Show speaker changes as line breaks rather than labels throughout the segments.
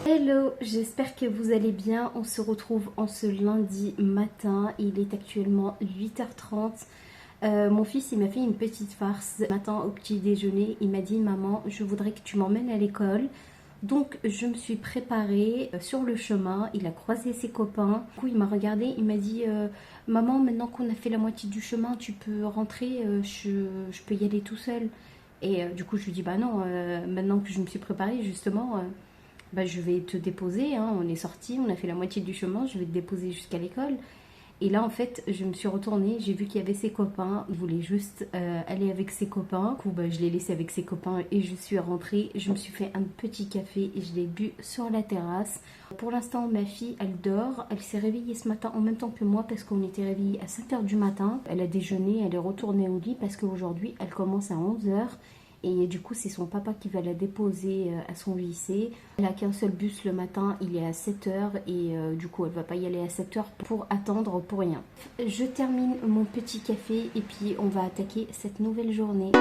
Hello, j'espère que vous allez bien. On se retrouve en ce lundi matin. Il est actuellement 8h30. Mon fils, il m'a fait une petite farce. Ce matin au petit déjeuner, il m'a dit: maman, je voudrais que tu m'emmènes à l'école. Donc je me suis préparée sur le chemin. Il a croisé ses copains. Du coup, il m'a regardé, il m'a dit: maman, maintenant qu'on a fait la moitié du chemin, tu peux rentrer, je peux y aller tout seul. Et du coup, je lui dis: bah non, maintenant que je me suis préparée, justement. Bah, je vais te déposer, hein. On est sorti, on a fait la moitié du chemin, je vais te déposer jusqu'à l'école. Et là, en fait, je me suis retournée, j'ai vu qu'il y avait ses copains, il voulait juste aller avec ses copains. Du coup, bah, je l'ai laissé avec ses copains et je suis rentrée. Je me suis fait un petit café et je l'ai bu sur la terrasse. Pour l'instant, ma fille, elle dort. Elle s'est réveillée ce matin en même temps que moi parce qu'on était réveillés à 5h du matin. Elle a déjeuné, elle est retournée au lit parce qu'aujourd'hui, elle commence à 11h. Et du coup, c'est son papa qui va la déposer à son lycée. Elle n'a qu'un seul bus le matin, il est à 7h. Et du coup, elle ne va pas y aller à 7h pour attendre pour rien. Je termine mon petit café et puis on va attaquer cette nouvelle journée.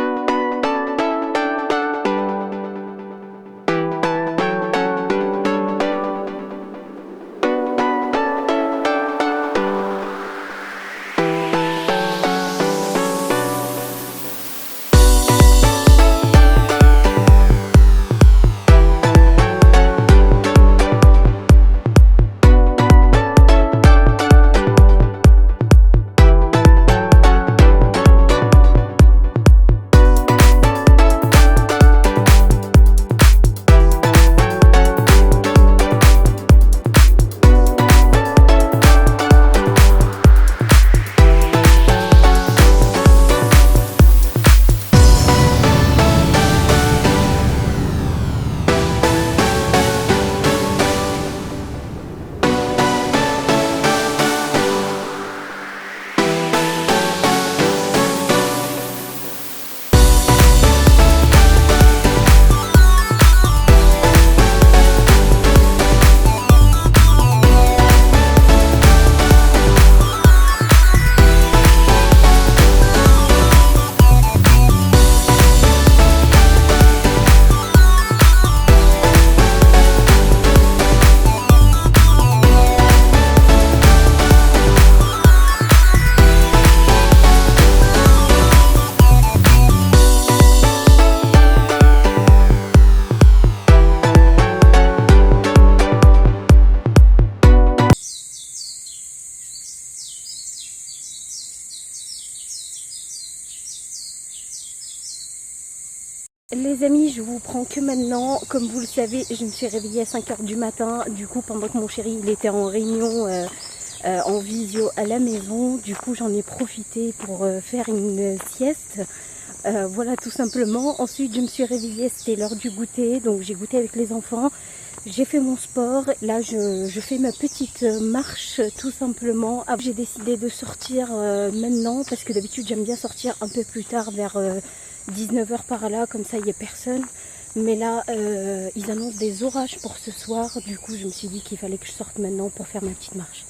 Les amis, je vous prends que maintenant. Comme vous le savez, je me suis réveillée à 5h du matin. Du coup, pendant que mon chéri il était en réunion, en visio à la maison, du coup j'en ai profité pour faire une sieste. Voilà, tout simplement. Ensuite, je me suis réveillée, c'était l'heure du goûter. Donc j'ai goûté avec les enfants. J'ai fait mon sport. Là, je fais ma petite marche, tout simplement. J'ai décidé de sortir maintenant parce que d'habitude, j'aime bien sortir un peu plus tard, vers 19h par là, comme ça il n'y a personne. Mais là, ils annoncent des orages pour ce soir. Du coup, je me suis dit qu'il fallait que je sorte maintenant pour faire ma petite marche.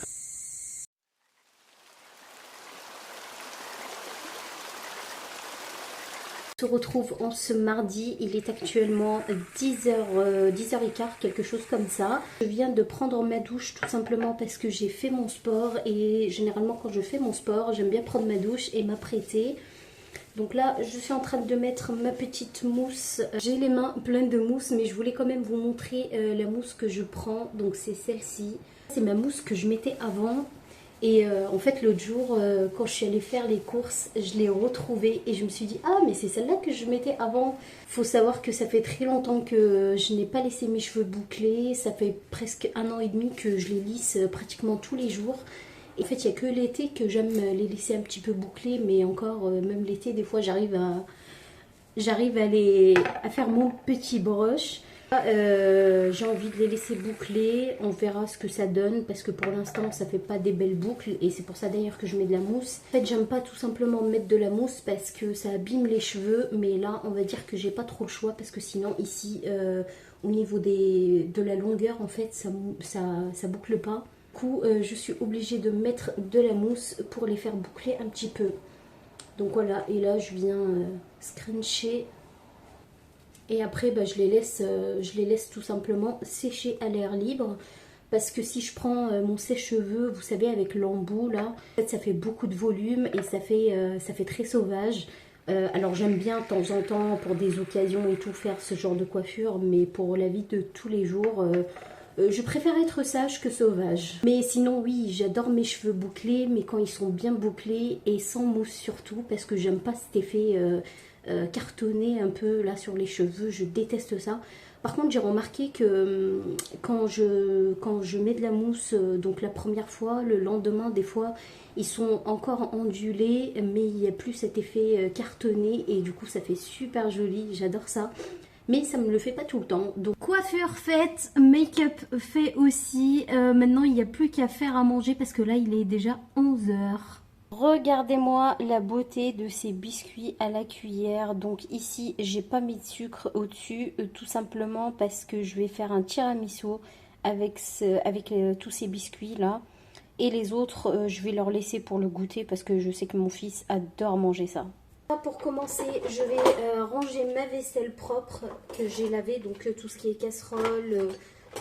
On se retrouve en ce mardi, il est actuellement 10h15, quelque chose comme ça. Je viens de prendre ma douche tout simplement parce que j'ai fait mon sport. Et généralement quand je fais mon sport, j'aime bien prendre ma douche et m'apprêter. Donc là, je suis en train de mettre ma petite mousse. J'ai les mains pleines de mousse, mais je voulais quand même vous montrer la mousse que je prends. Donc c'est celle-ci. C'est ma mousse que je mettais avant. Et en fait, l'autre jour, quand je suis allée faire les courses, je l'ai retrouvée. Et je me suis dit: ah, mais c'est celle-là que je mettais avant. Faut savoir que ça fait très longtemps que je n'ai pas laissé mes cheveux bouclés. Ça fait presque 1 an et demi que je les lisse pratiquement tous les jours. En fait, il n'y a que l'été que j'aime les laisser un petit peu bouclés, mais encore, même l'été, des fois, j'arrive à faire mon petit brush. J'ai envie de les laisser boucler, on verra ce que ça donne, parce que pour l'instant, ça fait pas des belles boucles, et c'est pour ça d'ailleurs que je mets de la mousse. En fait, j'aime pas tout simplement mettre de la mousse parce que ça abîme les cheveux, mais là, on va dire que j'ai pas trop le choix, parce que sinon, ici, au niveau de la longueur, en fait, ça boucle pas. Du coup, je suis obligée de mettre de la mousse pour les faire boucler un petit peu. Donc voilà, et là je viens scruncher Et après, bah, je les laisse tout simplement sécher à l'air libre. Parce que si je prends mon sèche-cheveux, vous savez, avec l'embout là, en fait, ça fait beaucoup de volume et ça fait très sauvage. Alors j'aime bien de temps en temps, pour des occasions et tout, faire ce genre de coiffure. Mais pour la vie de tous les jours, je préfère être sage que sauvage. Mais sinon, oui, j'adore mes cheveux bouclés, mais quand ils sont bien bouclés et sans mousse surtout, parce que j'aime pas cet effet cartonné un peu là sur les cheveux, je déteste ça. Par contre, j'ai remarqué que quand je mets de la mousse, donc la première fois, le lendemain, des fois, ils sont encore ondulés, mais il n'y a plus cet effet cartonné et du coup, ça fait super joli. J'adore ça. Mais ça me le fait pas tout le temps. Donc coiffure faite, make-up fait aussi. Maintenant il n'y a plus qu'à faire à manger parce que là il est déjà 11 heures. Regardez-moi la beauté de ces biscuits à la cuillère. Donc ici j'ai pas mis de sucre au-dessus, tout simplement parce que je vais faire un tiramisu avec, tous ces biscuits là. Et les autres je vais leur laisser pour le goûter parce que je sais que mon fils adore manger ça. Pour commencer, je vais ranger ma vaisselle propre que j'ai lavée, donc tout ce qui est casserole,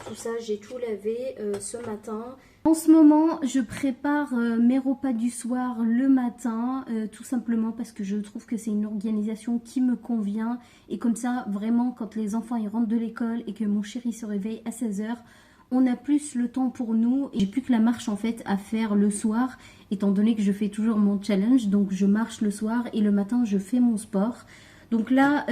tout ça, j'ai tout lavé ce matin. En ce moment, je prépare mes repas du soir le matin, tout simplement parce que je trouve que c'est une organisation qui me convient. Et comme ça, vraiment, quand les enfants ils rentrent de l'école et que mon chéri se réveille à 16 heures, on a plus le temps pour nous. Et j'ai plus que la marche en fait à faire le soir, étant donné que je fais toujours mon challenge. Donc je marche le soir et le matin je fais mon sport. Donc là,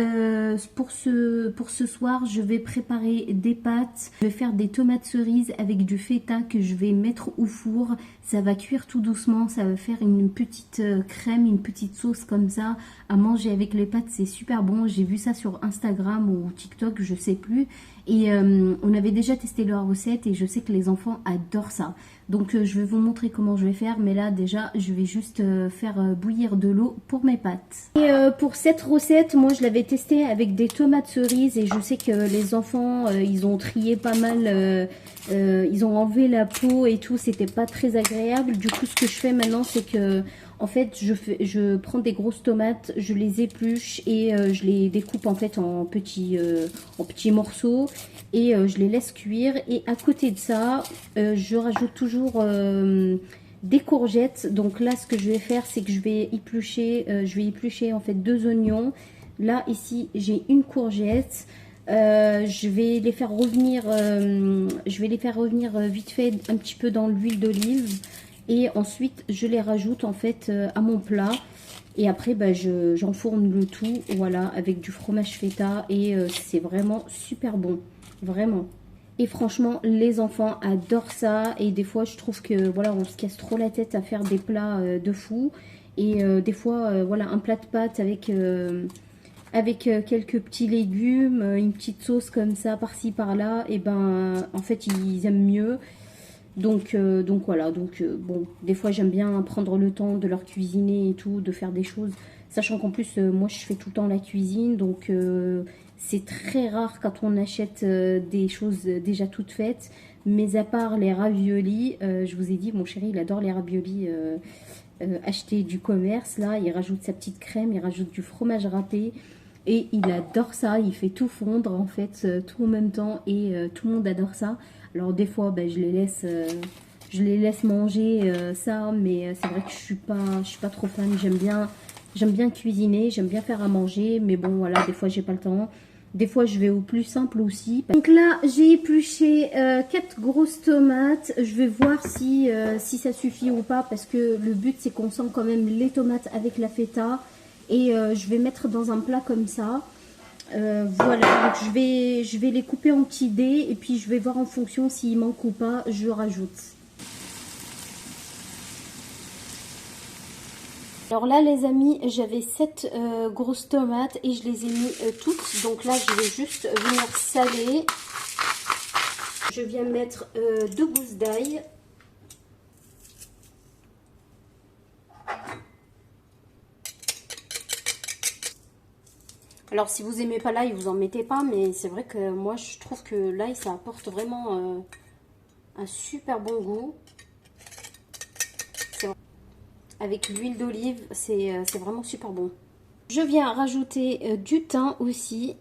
pour ce soir, je vais préparer des pâtes. Je vais faire des tomates cerises avec du feta que je vais mettre au four. Ça va cuire tout doucement. Ça va faire une petite crème, une petite sauce comme ça à manger avec les pâtes. C'est super bon. J'ai vu ça sur Instagram ou TikTok, je sais plus. Et on avait déjà testé leur recette et je sais que les enfants adorent ça. Donc je vais vous montrer comment je vais faire. Mais là déjà je vais juste faire bouillir de l'eau pour mes pâtes. Et pour cette recette, moi je l'avais testée avec des tomates cerises. Et je sais que les enfants ils ont trié pas mal. Ils ont enlevé la peau et tout. C'était pas très agréable. Du coup ce que je fais maintenant c'est que... En fait, je prends des grosses tomates, je les épluche et je les découpe en fait en petits morceaux et je les laisse cuire. Et à côté de ça, je rajoute toujours des courgettes. Donc là, ce que je vais faire, c'est que je vais éplucher en fait 2 oignons. Là, ici, j'ai une courgette. Je vais les faire revenir, vite fait un petit peu dans l'huile d'olive. Et ensuite, je les rajoute en fait à mon plat. Et après, bah, j'enfourne le tout, voilà, avec du fromage feta. Et c'est vraiment super bon, vraiment. Et franchement, les enfants adorent ça. Et des fois, je trouve que voilà, on se casse trop la tête à faire des plats de fou. Et des fois, voilà, un plat de pâtes avec quelques petits légumes, une petite sauce comme ça, par-ci, par-là. Et ben, en fait, ils aiment mieux. Donc voilà, bon, des fois j'aime bien prendre le temps de leur cuisiner et tout, de faire des choses, sachant qu'en plus moi je fais tout le temps la cuisine, donc c'est très rare quand on achète des choses déjà toutes faites, mais à part les raviolis, je vous ai dit, mon chéri il adore les raviolis achetés du commerce, là il rajoute sa petite crème, il rajoute du fromage râpé. Et il adore ça, il fait tout fondre en fait, tout en même temps et tout le monde adore ça. Alors des fois ben, je les laisse manger ça, mais c'est vrai que je suis pas trop fan. J'aime bien cuisiner, j'aime bien faire à manger, mais bon voilà, des fois j'ai pas le temps. Des fois je vais au plus simple aussi. Donc là j'ai épluché 4 grosses tomates. Je vais voir si ça suffit ou pas, parce que le but c'est qu'on sent quand même les tomates avec la feta. Et je vais mettre dans un plat comme ça. Voilà, donc je vais les couper en petits dés. Et puis je vais voir en fonction s'il manque ou pas, je rajoute. Alors là les amis, j'avais 7 grosses tomates et je les ai mis toutes. Donc là je vais juste venir saler. Je viens mettre 2 gousses d'ail. Alors si vous aimez pas l'ail, vous en mettez pas, mais c'est vrai que moi je trouve que l'ail ça apporte vraiment un super bon goût. Avec l'huile d'olive, c'est vraiment super bon. Je viens rajouter du thym aussi.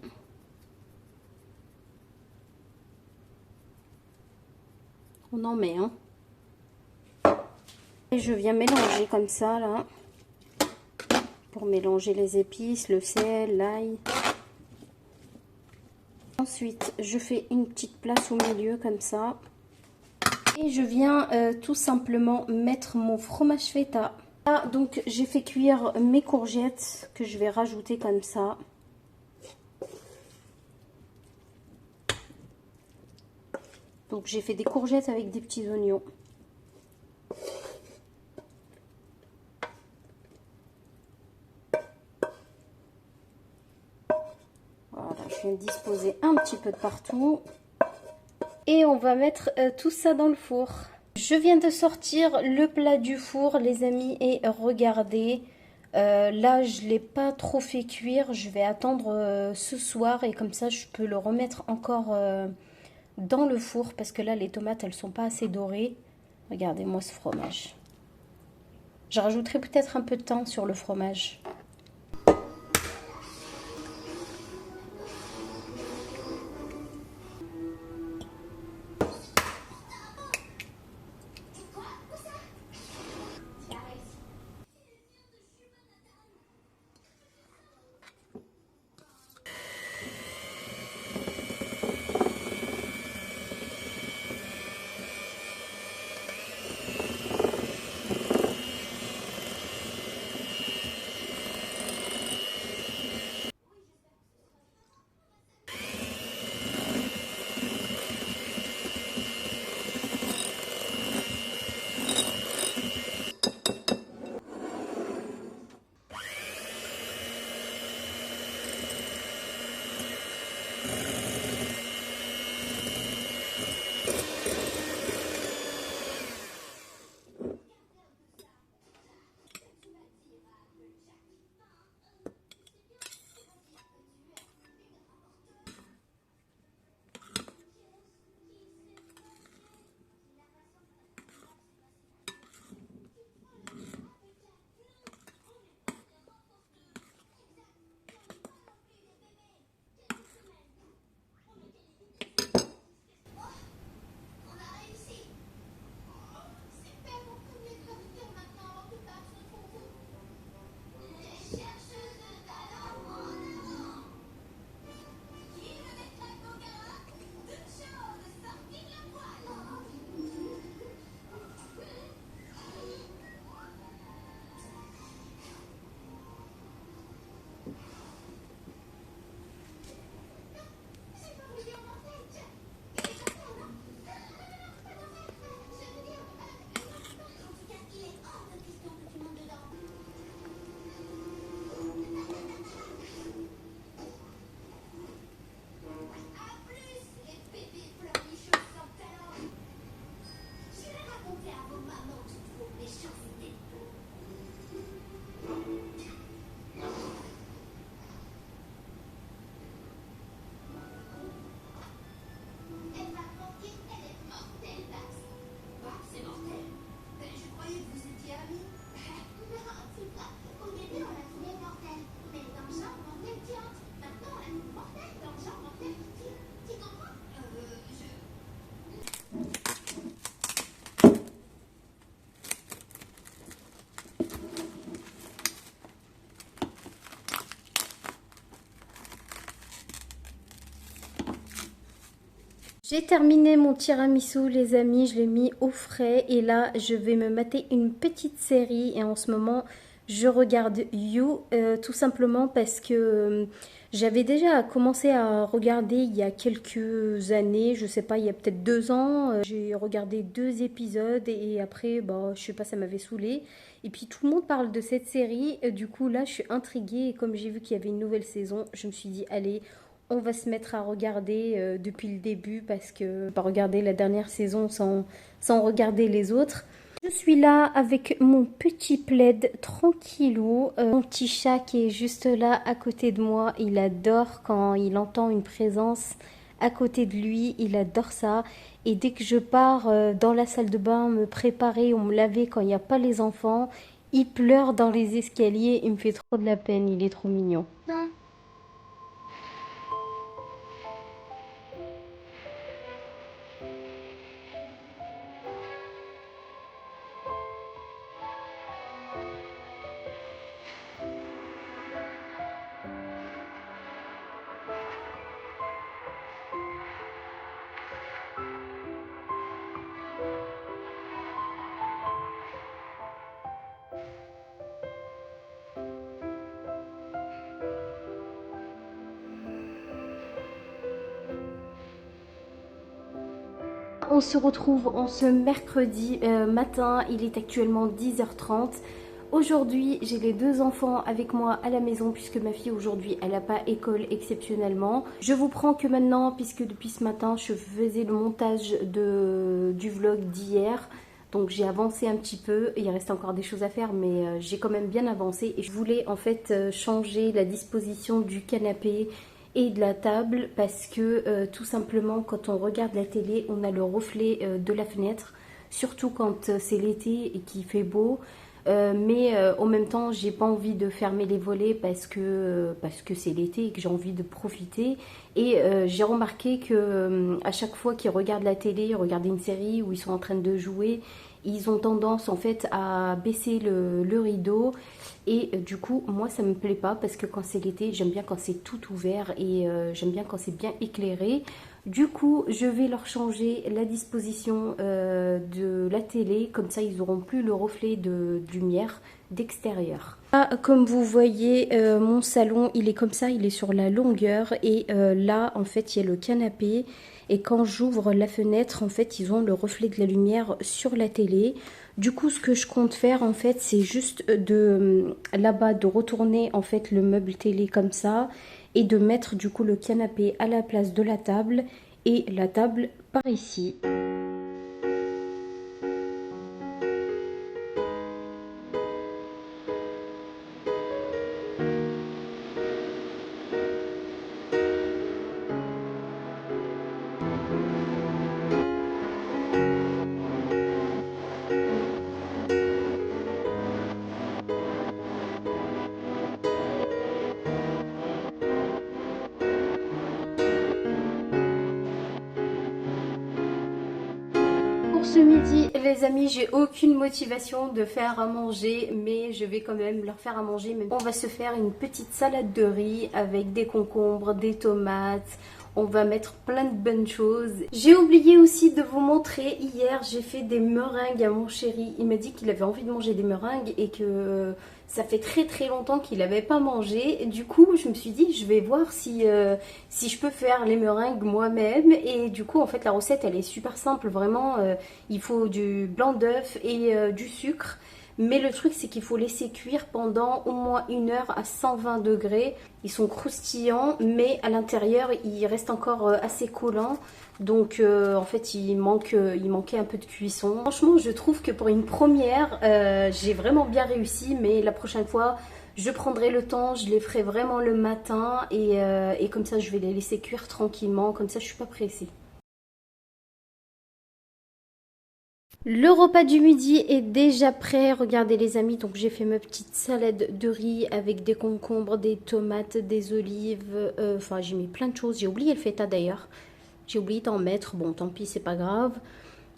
On en met, hein. Et je viens mélanger comme ça, là. Pour mélanger les épices, le sel, l'ail. Ensuite, je fais une petite place au milieu, comme ça. Et je viens tout simplement mettre mon fromage feta. Là, donc, j'ai fait cuire mes courgettes que je vais rajouter comme ça. Donc j'ai fait des courgettes avec des petits oignons. Voilà, je viens de disposer un petit peu de partout. Et on va mettre tout ça dans le four. Je viens de sortir le plat du four, les amis, et regardez. Là, je ne l'ai pas trop fait cuire. Je vais attendre ce soir et comme ça, je peux le remettre encore dans le four parce que là, les tomates, elles sont pas assez dorées. Regardez-moi ce fromage. Je rajouterai peut-être un peu de thym sur le fromage. J'ai terminé mon tiramisu les amis, je l'ai mis au frais et là je vais me mater une petite série et en ce moment je regarde You tout simplement parce que j'avais déjà commencé à regarder il y a quelques années, je sais pas, il y a peut-être 2 ans, j'ai regardé 2 épisodes et après bah je sais pas, ça m'avait saoulée et puis tout le monde parle de cette série, du coup là je suis intriguée et comme j'ai vu qu'il y avait une nouvelle saison, je me suis dit allez on va se mettre à regarder depuis le début parce que pas regarder la dernière saison sans regarder les autres. Je suis là avec mon petit plaid tranquillou, mon petit chat qui est juste là à côté de moi, il adore quand il entend une présence à côté de lui, il adore ça. Et dès que je pars dans la salle de bain me préparer ou me laver quand il n'y a pas les enfants, il pleure dans les escaliers, il me fait trop de la peine, il est trop mignon. on se retrouve en ce mercredi matin, il est actuellement 10h30. Aujourd'hui, j'ai les deux enfants avec moi à la maison puisque ma fille aujourd'hui, elle n'a pas école exceptionnellement. Je vous prends que maintenant puisque depuis ce matin, je faisais le montage du vlog d'hier. Donc j'ai avancé un petit peu, il reste encore des choses à faire mais j'ai quand même bien avancé. Et je voulais en fait changer la disposition du canapé et de la table parce que tout simplement quand on regarde la télé on a le reflet de la fenêtre, surtout quand c'est l'été et qu'il fait beau. Mais en même temps j'ai pas envie de fermer les volets parce que c'est l'été et que j'ai envie de profiter. Et j'ai remarqué que à chaque fois qu'ils regardent la télé, regardent une série où ils sont en train de jouer, ils ont tendance en fait à baisser le rideau. Et du coup moi ça me plaît pas parce que quand c'est l'été j'aime bien quand c'est tout ouvert et j'aime bien quand c'est bien éclairé. Du coup je vais leur changer la disposition de la télé, comme ça ils n'auront plus le reflet de lumière d'extérieur. Comme vous voyez mon salon il est comme ça, il est sur la longueur et là en fait il y a le canapé. Et quand j'ouvre la fenêtre, en fait, ils ont le reflet de la lumière sur la télé. Du coup, ce que je compte faire, en fait, c'est juste de là-bas, de retourner en fait le meuble télé comme ça et de mettre du coup le canapé à la place de la table et la table par ici. Pour ce midi, les amis, j'ai aucune motivation de faire à manger, mais je vais quand même leur faire à manger. On va se faire une petite salade de riz avec des concombres, des tomates. On va mettre plein de bonnes choses. J'ai oublié aussi de vous montrer, hier j'ai fait des meringues à mon chéri. Il m'a dit qu'il avait envie de manger des meringues et que ça fait très longtemps qu'il n'avait pas mangé. Du coup je me suis dit je vais voir si je peux faire les meringues moi-même. Et du coup en fait la recette elle est super simple vraiment. Il faut du blanc d'œuf et du sucre. Mais le truc c'est qu'il faut laisser cuire pendant au moins 1 heure à 120 degrés. Ils sont croustillants mais à l'intérieur ils restent encore assez collants. Donc en fait il manquait un peu de cuisson. Franchement je trouve que pour une première j'ai vraiment bien réussi. Mais la prochaine fois je prendrai le temps, je les ferai vraiment le matin. Et comme ça je vais les laisser cuire tranquillement. Comme ça je suis pas pressée. Le repas du midi est déjà prêt, regardez les amis, donc j'ai fait ma petite salade de riz avec des concombres, des tomates, des olives, enfin j'ai mis plein de choses, j'ai oublié le feta d'ailleurs, j'ai oublié d'en mettre, bon tant pis c'est pas grave.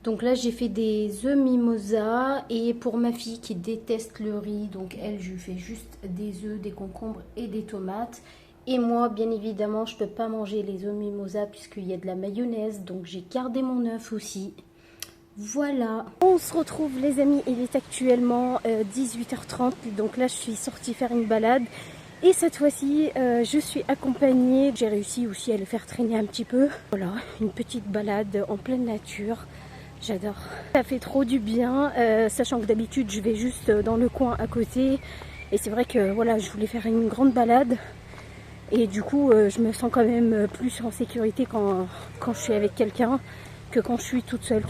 Donc là j'ai fait des œufs mimosa et pour ma fille qui déteste le riz, donc elle je lui fais juste des œufs, des concombres et des tomates. Et moi bien évidemment je peux pas manger les œufs mimosa puisqu'il y a de la mayonnaise, donc j'ai gardé mon œuf aussi. Voilà, on se retrouve les amis, il est actuellement 18h30, donc là je suis sortie faire une balade et cette fois-ci je suis accompagnée, j'ai réussi aussi à le faire traîner un petit peu. Voilà, une petite balade en pleine nature, j'adore. Ça fait trop du bien, sachant que d'habitude je vais juste dans le coin à côté et c'est vrai que voilà, je voulais faire une grande balade et du coup je me sens quand même plus en sécurité quand je suis avec quelqu'un que quand je suis toute seule.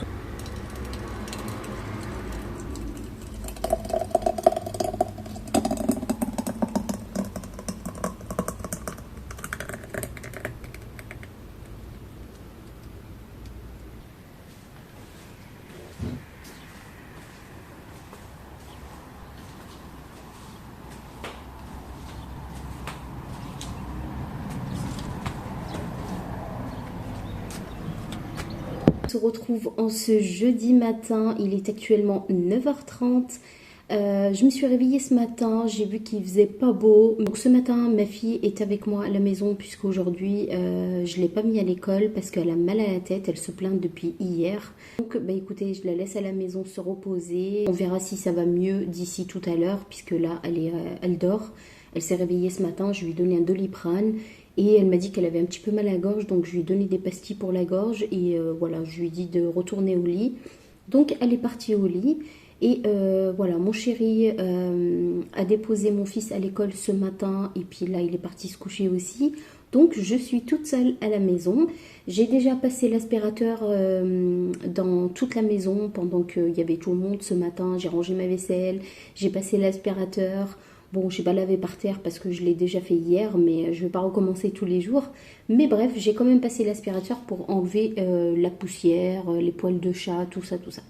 On se retrouve en ce jeudi matin, il est actuellement 9h30. Je me suis réveillée ce matin, j'ai vu qu'il faisait pas beau. Donc ce matin, ma fille est avec moi à la maison puisqu'aujourd'hui je l'ai pas mis à l'école parce qu'elle a mal à la tête, elle se plaint depuis hier. Donc bah écoutez, je la laisse à la maison se reposer. On verra si ça va mieux d'ici tout à l'heure puisque là elle dort. Elle s'est réveillée ce matin, je lui ai donné un Doliprane et elle m'a dit qu'elle avait un petit peu mal à la gorge, donc je lui ai donné des pastilles pour la gorge et voilà, je lui ai dit de retourner au lit. Donc elle est partie au lit et voilà, mon chéri a déposé mon fils à l'école ce matin et puis là il est parti se coucher aussi. Donc je suis toute seule à la maison. J'ai déjà passé l'aspirateur dans toute la maison pendant qu'il y avait tout le monde ce matin. J'ai rangé ma vaisselle, j'ai passé l'aspirateur. Bon, j'ai pas lavé par terre parce que je l'ai déjà fait hier, mais je vais pas recommencer tous les jours. Mais bref, j'ai quand même passé l'aspirateur pour enlever la poussière, les poils de chat, tout ça, tout ça.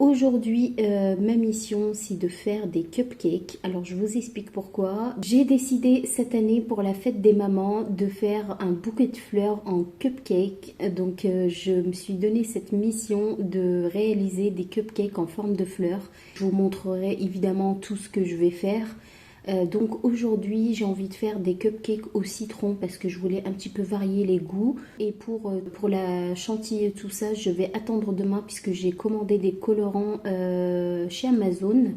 Aujourd'hui, ma mission, c'est de faire des cupcakes. Alors, je vous explique pourquoi. J'ai décidé cette année, pour la fête des mamans, de faire un bouquet de fleurs en cupcake. Donc, je me suis donné cette mission de réaliser des cupcakes en forme de fleurs. Je vous montrerai évidemment tout ce que je vais faire. Donc aujourd'hui j'ai envie de faire des cupcakes au citron parce que je voulais un petit peu varier les goûts. Et pour la chantilly et tout ça, je vais attendre demain puisque j'ai commandé des colorants chez Amazon.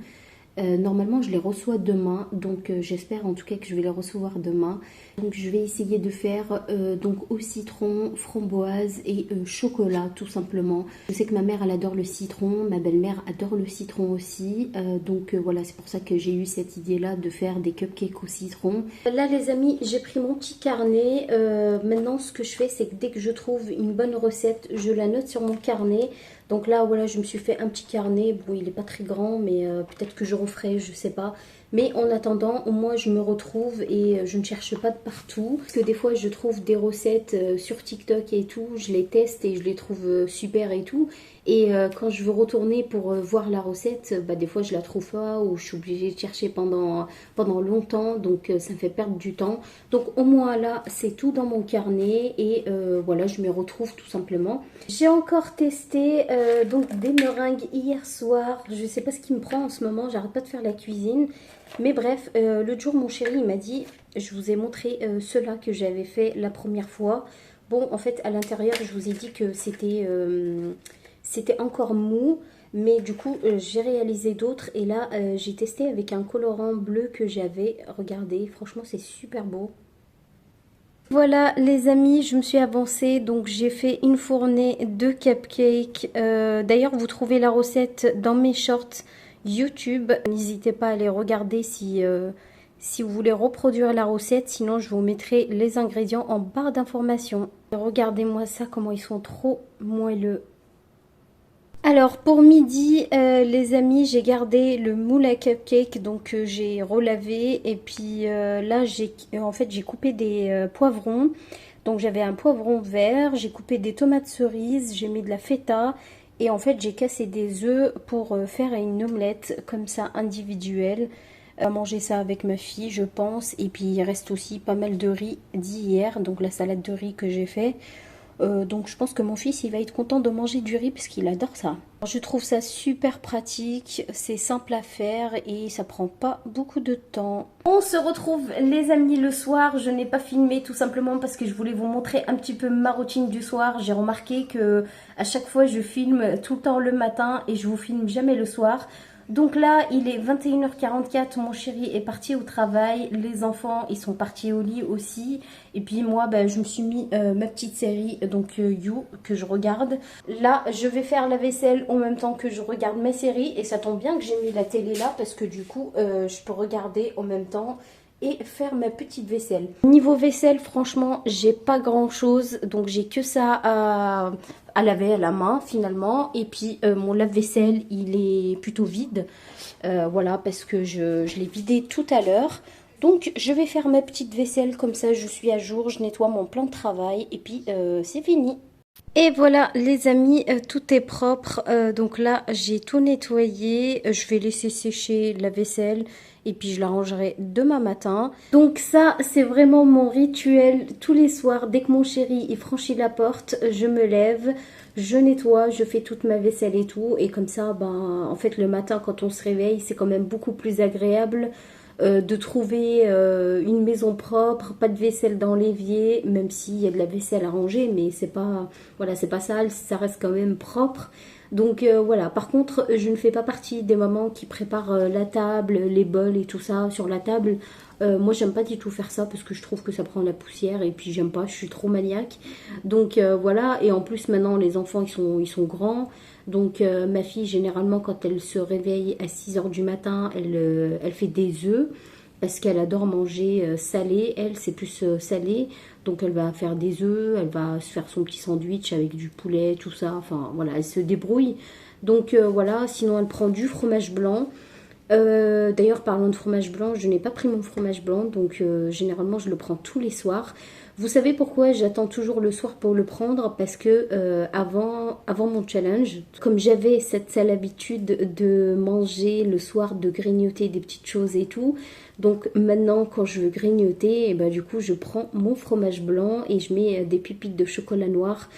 Normalement je les reçois demain, donc j'espère en tout cas que je vais les recevoir demain. Donc je vais essayer de faire donc au citron, framboise et chocolat tout simplement. Je sais que ma mère elle adore le citron, ma belle-mère adore le citron aussi. Donc voilà, c'est pour ça que j'ai eu cette idée là de faire des cupcakes au citron. Là les amis, j'ai pris mon petit carnet. Maintenant ce que je fais, c'est que dès que je trouve une bonne recette, je la note sur mon carnet. Donc là, voilà, je me suis fait un petit carnet. Bon, il n'est pas très grand, mais peut-être que je referai, je sais pas. Mais en attendant, au moins, je me retrouve et je ne cherche pas de partout. Parce que des fois, je trouve des recettes sur TikTok et tout. Je les teste et je les trouve super et tout. Et quand je veux retourner pour voir la recette, bah, des fois, je la trouve pas ou je suis obligée de chercher pendant longtemps. Donc, ça me fait perdre du temps. Donc, au moins, là, c'est tout dans mon carnet. Et voilà, je me retrouve tout simplement. J'ai encore testé donc des meringues hier soir. Je sais pas ce qui me prend en ce moment. J'arrête pas de faire la cuisine. Mais bref, l'autre jour, mon chéri, il m'a dit, je vous ai montré ceux-là que j'avais fait la première fois. Bon, en fait, à l'intérieur, je vous ai dit que c'était encore mou. Mais du coup, j'ai réalisé d'autres. Et là, j'ai testé avec un colorant bleu que j'avais. Regardez, franchement, c'est super beau. Voilà les amis, je me suis avancée, donc j'ai fait une fournée de cupcakes. D'ailleurs, vous trouvez la recette dans mes shorts YouTube. N'hésitez pas à aller regarder si vous voulez reproduire la recette. Sinon, je vous mettrai les ingrédients en barre d'informations. Regardez-moi ça, comment ils sont trop moelleux. Alors pour midi les amis, j'ai gardé le moule à cupcake, donc j'ai relavé et puis là j'ai coupé des poivrons. Donc j'avais un poivron vert, j'ai coupé des tomates cerises, j'ai mis de la feta et en fait j'ai cassé des œufs pour faire une omelette comme ça individuelle. Manger ça avec ma fille je pense, et puis il reste aussi pas mal de riz d'hier, donc la salade de riz que j'ai fait. Donc je pense que mon fils il va être content de manger du riz parce qu'il adore ça. Je trouve ça super pratique, c'est simple à faire et ça prend pas beaucoup de temps. On se retrouve les amis le soir. Je n'ai pas filmé tout simplement parce que je voulais vous montrer un petit peu ma routine du soir. J'ai remarqué que à chaque fois je filme tout le temps le matin et je vous filme jamais le soir. Donc là, il est 21h44, mon chéri est parti au travail, les enfants, ils sont partis au lit aussi. Et puis moi, bah, je me suis mis ma petite série, donc You, que je regarde. Là, je vais faire la vaisselle en même temps que je regarde ma série. Et ça tombe bien que j'ai mis la télé là, parce que du coup, je peux regarder en même temps et faire ma petite vaisselle. Niveau vaisselle, franchement, j'ai pas grand chose, donc j'ai que ça à laver à la main finalement. Et puis mon lave-vaisselle, il est plutôt vide, voilà, parce que je l'ai vidé tout à l'heure. Donc je vais faire ma petite vaisselle, comme ça je suis à jour, je nettoie mon plan de travail et puis c'est fini. Et voilà les amis, tout est propre, donc là j'ai tout nettoyé, je vais laisser sécher la vaisselle et puis je la rangerai demain matin. Donc ça c'est vraiment mon rituel tous les soirs, dès que mon chéri il franchit la porte, je me lève, je nettoie, je fais toute ma vaisselle et tout, et comme ça ben, en fait le matin quand on se réveille c'est quand même beaucoup plus agréable. De trouver une maison propre, pas de vaisselle dans l'évier, même s'il y a de la vaisselle à ranger, mais c'est pas, voilà, c'est pas sale, ça reste quand même propre. Donc voilà, par contre, je ne fais pas partie des mamans qui préparent la table, les bols et tout ça sur la table. Moi j'aime pas du tout faire ça parce que je trouve que ça prend la poussière et puis j'aime pas, je suis trop maniaque. Donc voilà, et en plus maintenant les enfants ils sont grands. Donc ma fille généralement quand elle se réveille à 6 heures du matin, elle fait des œufs parce qu'elle adore manger salé. Elle c'est plus salé. Donc elle va faire des œufs, elle va se faire son petit sandwich avec du poulet, tout ça. Enfin voilà, elle se débrouille. Donc voilà, sinon elle prend du fromage blanc. D'ailleurs, parlant de fromage blanc, je n'ai pas pris mon fromage blanc, donc généralement je le prends tous les soirs. Vous savez pourquoi j'attends toujours le soir pour le prendre? Parce que avant mon challenge, comme j'avais cette sale habitude de manger le soir, de grignoter des petites choses et tout, donc maintenant quand je veux grignoter, et ben, du coup je prends mon fromage blanc et je mets des pépites de chocolat noir.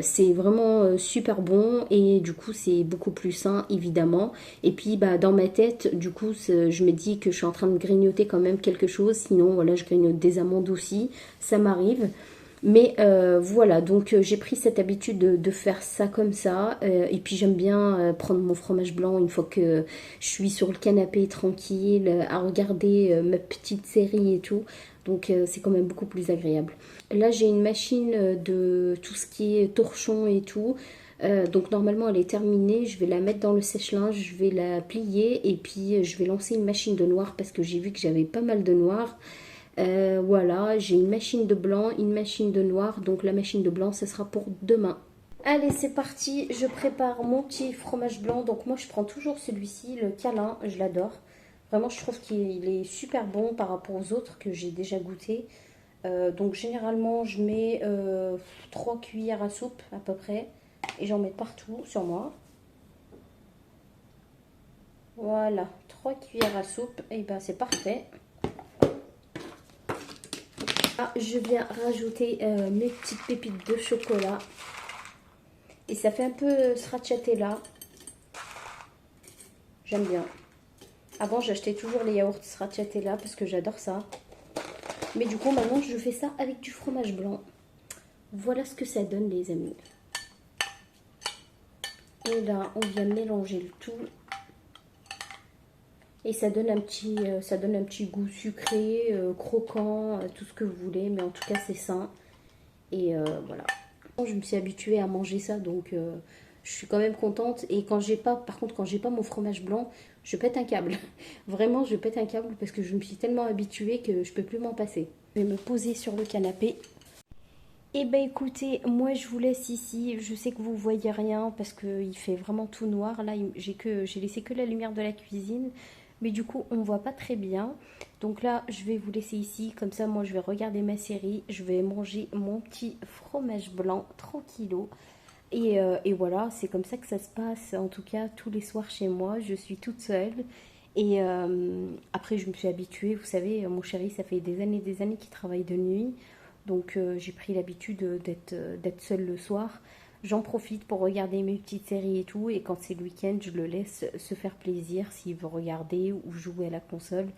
C'est vraiment super bon et du coup c'est beaucoup plus sain évidemment. Et puis bah, dans ma tête du coup je me dis que je suis en train de grignoter quand même quelque chose, sinon voilà je grignote des amandes aussi, ça m'arrive. Mais voilà, donc j'ai pris cette habitude de faire ça comme ça. Et puis j'aime bien prendre mon fromage blanc une fois que je suis sur le canapé tranquille, à regarder ma petite série et tout. Donc c'est quand même beaucoup plus agréable. Là j'ai une machine de tout ce qui est torchon et tout. Donc normalement elle est terminée, je vais la mettre dans le sèche-linge, je vais la plier et puis je vais lancer une machine de noir parce que j'ai vu que j'avais pas mal de noir. Voilà, j'ai une machine de blanc, une machine de noir, donc la machine de blanc, ça sera pour demain. Allez, c'est parti, je prépare mon petit fromage blanc. Donc moi, je prends toujours celui-ci, le câlin, je l'adore. Vraiment, je trouve qu'il est super bon par rapport aux autres que j'ai déjà goûté. Donc généralement, je mets 3 cuillères à soupe à peu près. Et j'en mets partout sur moi. Voilà, 3 cuillères à soupe, et ben c'est parfait. Ah, je viens rajouter mes petites pépites de chocolat. Et ça fait un peu stracciatella. J'aime bien. Avant, j'achetais toujours les yaourts stracciatella parce que j'adore ça. Mais du coup, maintenant, je fais ça avec du fromage blanc. Voilà ce que ça donne, les amis. Et là, on vient mélanger le tout. Et ça donne un petit goût sucré, croquant, tout ce que vous voulez. Mais en tout cas, c'est sain. Et voilà. Je me suis habituée à manger ça, donc je suis quand même contente. Et quand j'ai pas, par contre, quand j'ai pas mon fromage blanc, je pète un câble. Vraiment, je pète un câble parce que je me suis tellement habituée que je peux plus m'en passer. Je vais me poser sur le canapé. Et ben écoutez, moi je vous laisse ici. Je sais que vous voyez rien parce qu'il fait vraiment tout noir. Là, j'ai laissé que la lumière de la cuisine. Mais du coup, on voit pas très bien. Donc là, je vais vous laisser ici. Comme ça, moi, je vais regarder ma série. Je vais manger mon petit fromage blanc tranquillo. Et voilà, c'est comme ça que ça se passe. En tout cas, tous les soirs chez moi, je suis toute seule. Et après, je me suis habituée. Vous savez, mon chéri, ça fait des années qu'il travaille de nuit. Donc j'ai pris l'habitude d'être seule le soir. J'en profite pour regarder mes petites séries et tout. Et quand c'est le week-end, je le laisse se faire plaisir s'il veut regarder ou jouer à la console.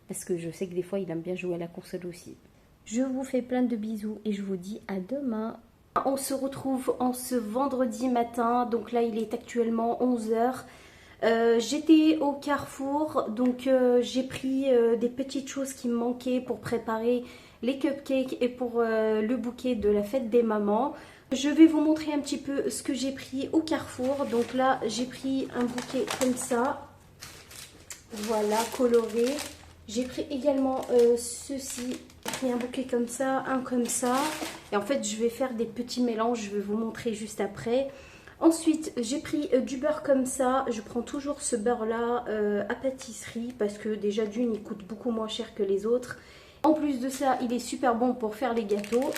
Parce que je sais que des fois, il aime bien jouer à la console aussi. Je vous fais plein de bisous et je vous dis à demain. On se retrouve en ce vendredi matin. Donc là, il est actuellement 11 h. J'étais au Carrefour, donc j'ai pris des petites choses qui me manquaient pour préparer les cupcakes et pour le bouquet de la fête des mamans. Je vais vous montrer un petit peu ce que j'ai pris au Carrefour. Donc là, j'ai pris un bouquet comme ça, voilà, coloré. J'ai pris également ceci, j'ai pris un bouquet comme ça, un comme ça. Et en fait, je vais faire des petits mélanges, je vais vous montrer juste après. Ensuite, j'ai pris du beurre comme ça. Je prends toujours ce beurre-là à pâtisserie parce que déjà d'une, il coûte beaucoup moins cher que les autres. En plus de ça, il est super bon pour faire les gâteaux.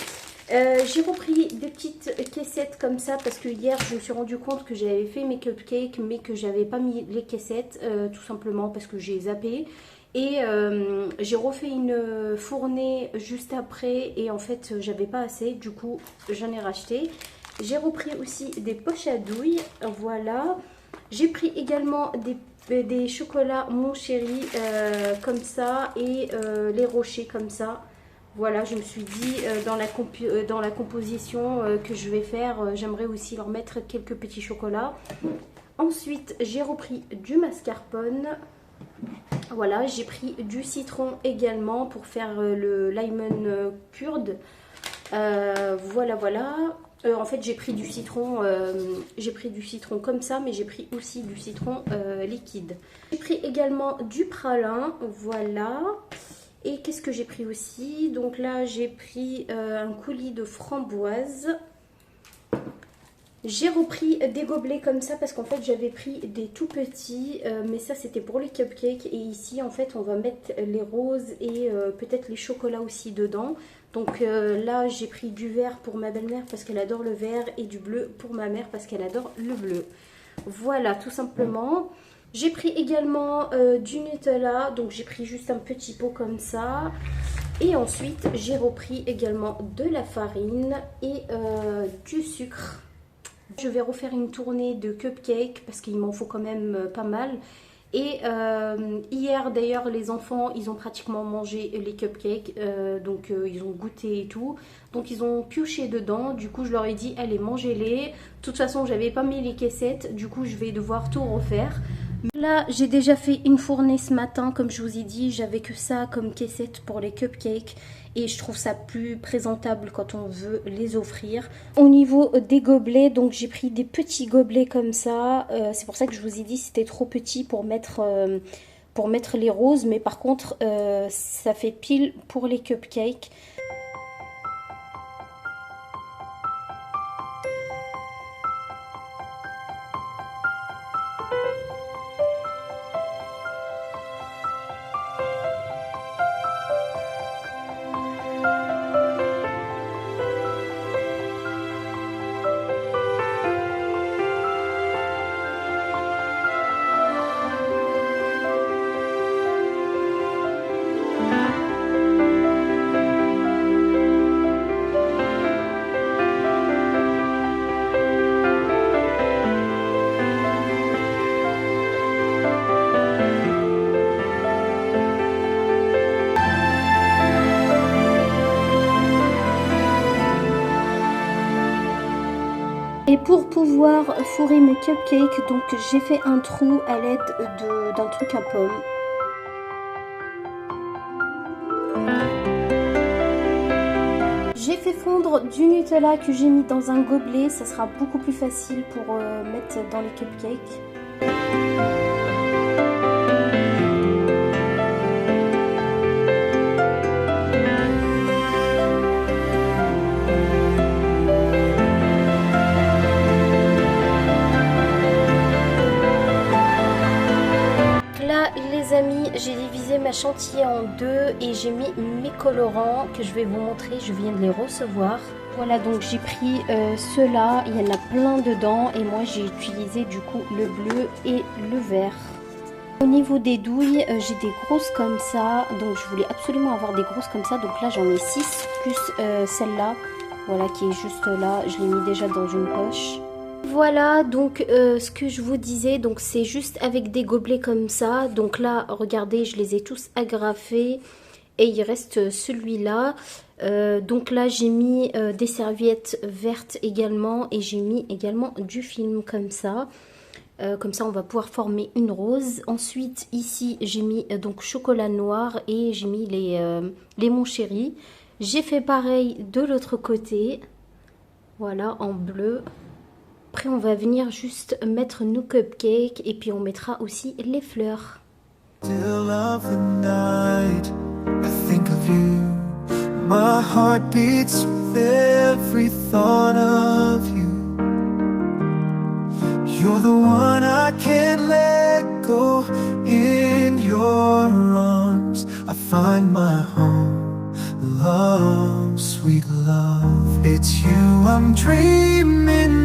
J'ai repris des petites caissettes comme ça parce que hier, je me suis rendu compte que j'avais fait mes cupcakes mais que j'avais pas mis les caissettes tout simplement parce que j'ai zappé. Et j'ai refait une fournée juste après et en fait, j'avais pas assez. Du coup, j'en ai racheté. J'ai repris aussi des poches à douille, voilà. J'ai pris également des chocolats Mon Chéri comme ça et les rochers comme ça. Voilà, je me suis dit dans la composition que je vais faire, j'aimerais aussi leur mettre quelques petits chocolats. Ensuite, j'ai repris du mascarpone. Voilà, j'ai pris du citron également pour faire le lemon curd. Voilà, voilà. En fait, j'ai pris du citron, comme ça, mais j'ai pris aussi du citron liquide. J'ai pris également du pralin, voilà. Et qu'est-ce que j'ai pris aussi? Donc là, j'ai pris un coulis de framboises. J'ai repris des gobelets comme ça parce qu'en fait j'avais pris des tout petits, mais ça c'était pour les cupcakes. Et ici en fait on va mettre les roses et peut-être les chocolats aussi dedans. Donc là j'ai pris du vert pour ma belle-mère parce qu'elle adore le vert et du bleu pour ma mère parce qu'elle adore le bleu. Voilà, tout simplement. J'ai pris également du Nutella, donc j'ai pris juste un petit pot comme ça. Et ensuite j'ai repris également de la farine et du sucre. Je vais refaire une tournée de cupcakes parce qu'il m'en faut quand même pas mal. Et hier d'ailleurs les enfants ils ont pratiquement mangé les cupcakes, donc ils ont goûté et tout. Donc ils ont pioché dedans, du coup je leur ai dit allez mangez-les. De toute façon j'avais pas mis les caissettes, du coup je vais devoir tout refaire. Là j'ai déjà fait une fournée ce matin, comme je vous ai dit, j'avais que ça comme caissette pour les cupcakes. Et je trouve ça plus présentable quand on veut les offrir. Au niveau des gobelets, donc j'ai pris des petits gobelets comme ça. C'est pour ça que je vous ai dit c'était trop petit pour mettre les roses. Mais par contre, ça fait pile pour les cupcakes. Et pour pouvoir fourrer mes cupcakes, donc j'ai fait un trou à l'aide d'un truc à pomme. J'ai fait fondre du Nutella que j'ai mis dans un gobelet, ça sera beaucoup plus facile pour mettre dans les cupcakes. Les amis, j'ai divisé ma chantilly en deux et j'ai mis mes colorants que je vais vous montrer, je viens de les recevoir. Voilà, donc j'ai pris ceux-là, il y en a plein dedans et moi j'ai utilisé du coup le bleu et le vert. Au niveau des douilles, j'ai des grosses comme ça, donc je voulais absolument avoir des grosses comme ça, donc là j'en ai 6 plus celle-là, voilà qui est juste là, je l'ai mis déjà dans une poche. Voilà donc ce que je vous disais, donc c'est juste avec des gobelets comme ça. Donc là regardez, je les ai tous agrafés et il reste celui-là. Donc là j'ai mis des serviettes vertes également et j'ai mis également du film comme ça. Comme ça on va pouvoir former une rose. Ensuite ici j'ai mis donc chocolat noir et j'ai mis les mon chéri. J'ai fait pareil de l'autre côté, voilà en bleu. Après on va venir juste mettre nos cupcakes et puis on mettra aussi les fleurs.
Still of the night, I think of you. My heart beats with every thought of you. You're the one I can't let go. In your arms I find my home. Love, sweet love, it's you I'm dreaming